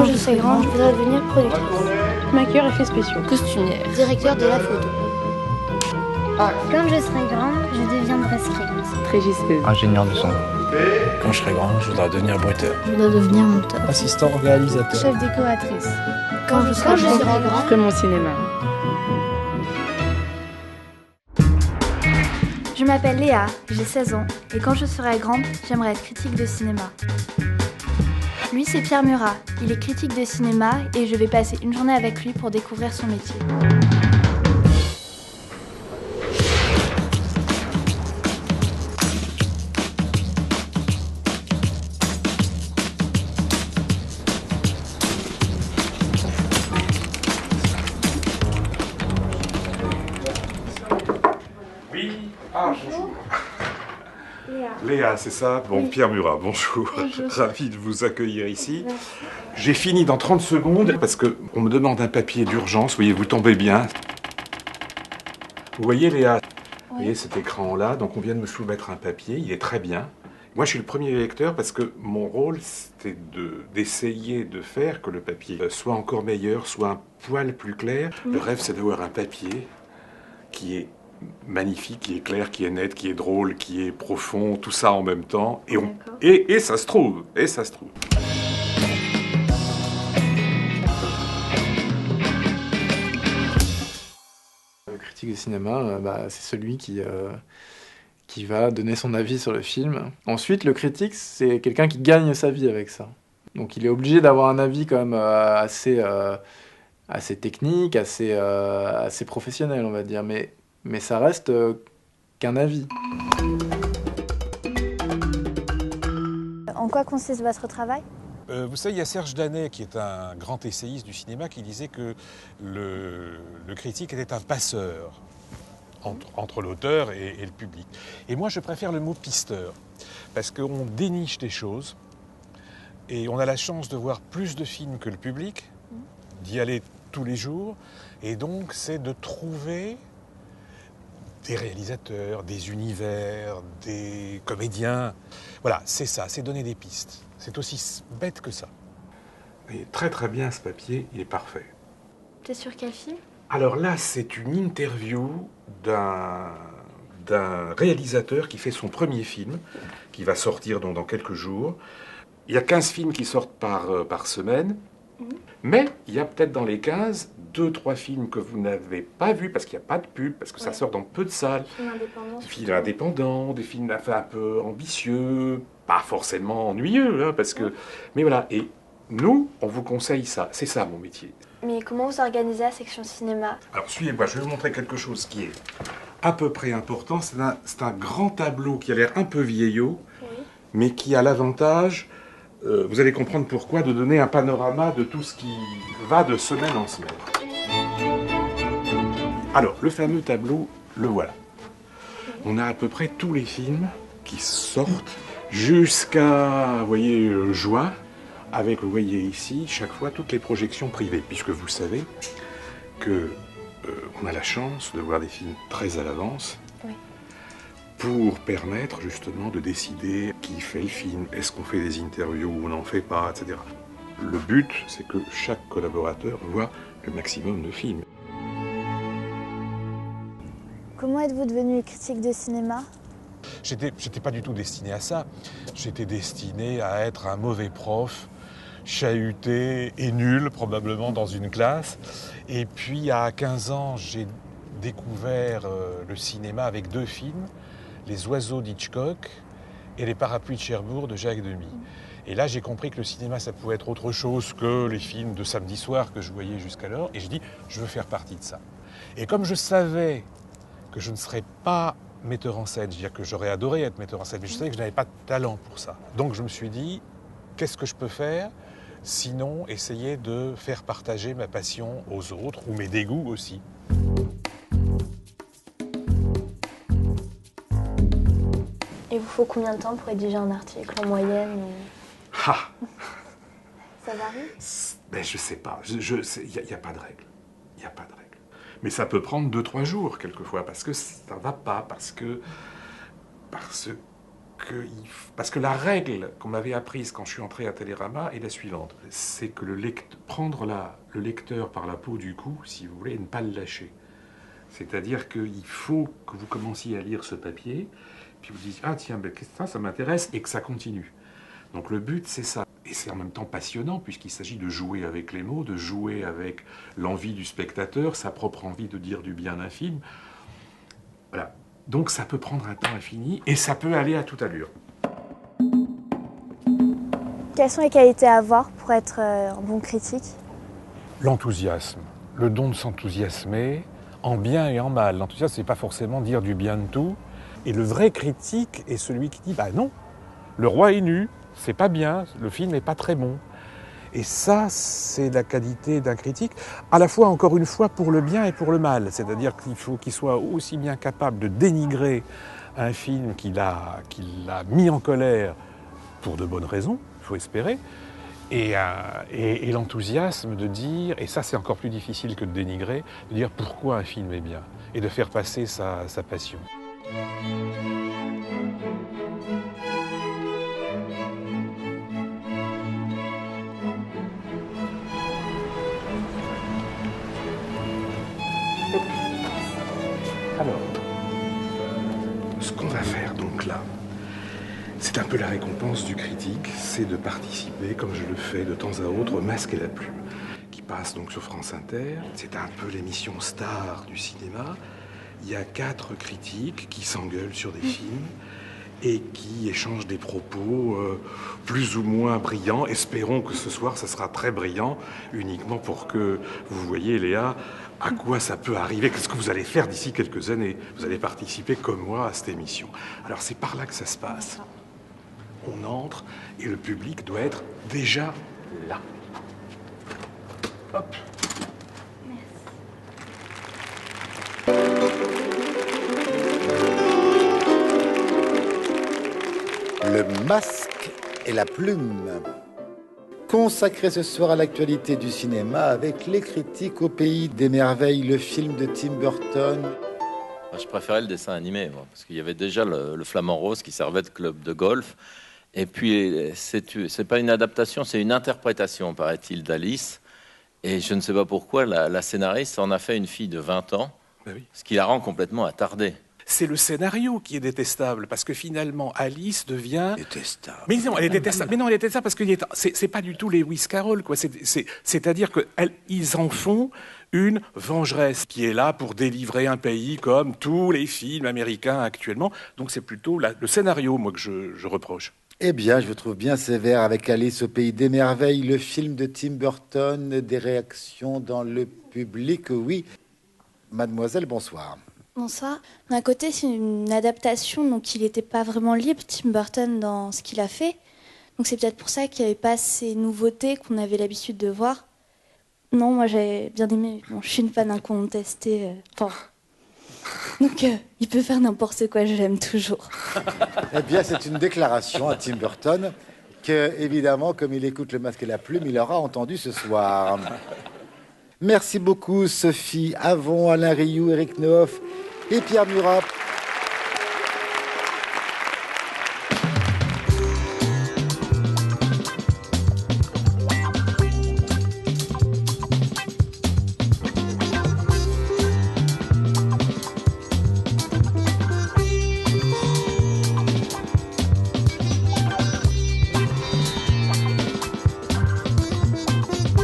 je serai grande, je voudrais devenir productrice. Maquilleur effets spéciaux. Costumière. Directeur de la photo. Quand je serai grande, je deviendrai script. Régisseuse. Ingénieur du son. Quand je serai grand, je voudrais devenir bruiteur. Je voudrais devenir monteur. Assistant réalisateur. Chef décoratrice. Quand je serai grande, Je ferai mon cinéma. Je m'appelle Léa, j'ai 16 ans, et quand je serai grande, j'aimerais être critique de cinéma. Lui, c'est Pierre Murat, il est critique de cinéma et je vais passer une journée avec lui pour découvrir son métier. Oui. Ah, bonjour. Léa, c'est ça? Bon, oui. Pierre Murat, bonjour. Ravi de vous accueillir ici. J'ai fini dans 30 secondes parce qu'on me demande un papier d'urgence. Vous voyez, vous tombez bien. Vous voyez, Léa? Vous voyez cet écran-là? Donc, on vient de me soumettre un papier. Il est très bien. Moi, je suis le premier lecteur parce que mon rôle, c'était d'essayer de faire que le papier soit encore meilleur, soit un poil plus clair. Le rêve, c'est d'avoir un papier qui est magnifique, qui est clair, qui est net, qui est drôle, qui est profond, tout ça en même temps. Et ça se trouve, et ça se trouve. Le critique de cinéma, c'est celui qui va donner son avis sur le film. Ensuite, le critique, c'est quelqu'un qui gagne sa vie avec ça. Donc il est obligé d'avoir un avis quand même assez technique, assez professionnel, on va dire. Mais ça reste qu'un avis. En quoi consiste votre travail ? Vous savez, il y a Serge Danet, qui est un grand essayiste du cinéma, qui disait que le critique était un passeur entre l'auteur et le public. Et moi, je préfère le mot pisteur, parce qu'on déniche des choses, et on a la chance de voir plus de films que le public, d'y aller tous les jours, et donc c'est de trouver des réalisateurs, des univers, des comédiens. Voilà, c'est ça, c'est donner des pistes. C'est aussi bête que ça. Et très très bien ce papier, il est parfait. T'es sur quel film? Alors là, c'est une interview d'un réalisateur qui fait son premier film, qui va sortir dans quelques jours. Il y a 15 films qui sortent par semaine. Mais il y a peut-être dans les 15, 2-3 films que vous n'avez pas vus parce qu'il n'y a pas de pub, parce que ça sort dans peu de salles. Des films indépendants, des films un peu ambitieux, pas forcément ennuyeux, hein, parce que... Mais voilà, et nous, on vous conseille ça. C'est ça mon métier. Mais comment vous organisez la section cinéma? Alors suivez-moi, je vais vous montrer quelque chose qui est à peu près important. C'est un grand tableau qui a l'air un peu vieillot, mais qui a l'avantage... vous allez comprendre pourquoi, de donner un panorama de tout ce qui va de semaine en semaine. Alors, le fameux tableau, le voilà. On a à peu près tous les films qui sortent jusqu'à, vous voyez, juin, avec, vous voyez ici, chaque fois, toutes les projections privées, puisque vous savez que on a la chance de voir des films très à l'avance. Pour permettre justement de décider qui fait le film, est-ce qu'on fait des interviews ou on n'en fait pas, etc. Le but, c'est que chaque collaborateur voit le maximum de films. Comment êtes-vous devenu critique de cinéma ? J'étais pas du tout destiné à ça. J'étais destiné à être un mauvais prof, chahuté et nul probablement dans une classe. Et puis à 15 ans, j'ai découvert le cinéma avec 2 films. Les oiseaux d'Hitchcock et les parapluies de Cherbourg de Jacques Demy. Et là, j'ai compris que le cinéma, ça pouvait être autre chose que les films de samedi soir que je voyais jusqu'alors. Et j'ai dit, je veux faire partie de ça. Et comme je savais que je ne serais pas metteur en scène, c'est-à-dire que j'aurais adoré être metteur en scène, mais je savais que je n'avais pas de talent pour ça. Donc je me suis dit, qu'est-ce que je peux faire sinon essayer de faire partager ma passion aux autres, ou mes dégoûts aussi. Il vous faut combien de temps pour rédiger un article en moyenne Ah. Ça varie? Ben, je sais pas. Il n'y a pas de règle. Il n'y a pas de règle. Mais ça peut prendre 2-3 jours quelquefois parce que ça ne va pas, parce parce que la règle qu'on m'avait apprise quand je suis entré à Télérama est la suivante. C'est que prendre le lecteur par la peau du cou, si vous voulez, et ne pas le lâcher. C'est-à-dire qu'il faut que vous commenciez à lire ce papier, puis vous dites « Ah tiens, ben, ça m'intéresse » et que ça continue. Donc le but, c'est ça. Et c'est en même temps passionnant, puisqu'il s'agit de jouer avec les mots, de jouer avec l'envie du spectateur, sa propre envie de dire du bien d'un film. Voilà. Donc ça peut prendre un temps infini, et ça peut aller à toute allure. Quelles sont les qualités à avoir pour être un bon critique? L'enthousiasme, le don de s'enthousiasmer, en bien et en mal. L'enthousiasme, c'est pas forcément dire du bien de tout. Et le vrai critique est celui qui dit « Bah non, le roi est nu, c'est pas bien, le film n'est pas très bon ». Et ça, c'est la qualité d'un critique, à la fois, encore une fois, pour le bien et pour le mal. C'est-à-dire qu'il faut qu'il soit aussi bien capable de dénigrer un film qu'il a mis en colère pour de bonnes raisons, il faut espérer, et l'enthousiasme de dire, et ça c'est encore plus difficile que de dénigrer, de dire pourquoi un film est bien, et de faire passer sa passion. Alors, ce qu'on va faire donc là, c'est un peu la récompense du critique, c'est de participer, comme je le fais de temps à autre, au Masque et la Plume, qui passe donc sur France Inter. C'est un peu l'émission star du cinéma. Il y a 4 critiques qui s'engueulent sur des films et qui échangent des propos plus ou moins brillants. Espérons que ce soir, ça sera très brillant, uniquement pour que vous voyez, Léa, à quoi ça peut arriver, qu'est-ce que vous allez faire d'ici quelques années. Vous allez participer comme moi à cette émission. Alors c'est par là que ça se passe. On entre et le public doit être déjà là. Hop. Le Masque et la Plume. Consacré ce soir à l'actualité du cinéma avec les critiques au pays des merveilles, le film de Tim Burton. Je préférais le dessin animé, moi, parce qu'il y avait déjà le Flamant Rose qui servait de club de golf. Et puis, c'est pas une adaptation, c'est une interprétation, paraît-il, d'Alice. Et je ne sais pas pourquoi, la scénariste en a fait une fille de 20 ans, Ben oui. ce qui la rend complètement attardée. C'est le scénario qui est détestable, parce que finalement, Alice devient... Détestable. Mais non, elle est détestable. Mais non, elle est détestable parce que c'est pas du tout les Lewis Carroll, quoi. C'est-à-dire qu'ils en font une vengeresse qui est là pour délivrer un pays comme tous les films américains actuellement. Donc c'est plutôt le scénario, moi, que je reproche. Eh bien, je vous trouve bien sévère avec Alice au pays des merveilles, le film de Tim Burton, des réactions dans le public. Oui, mademoiselle, bonsoir. Bonsoir. D'un côté, c'est une adaptation, donc il n'était pas vraiment libre, Tim Burton, dans ce qu'il a fait. Donc c'est peut-être pour ça qu'il n'y avait pas ces nouveautés qu'on avait l'habitude de voir. Non, moi j'avais bien aimé. Bon, je suis une fan incontestée. Donc il peut faire n'importe quoi, je l'aime toujours. Eh bien, c'est une déclaration à Tim Burton que, évidemment, comme il écoute Le Masque et la Plume, il aura entendu ce soir. Merci beaucoup, Sophie Avon, Alain Rioux, Éric Nehoff et Pierre Murat.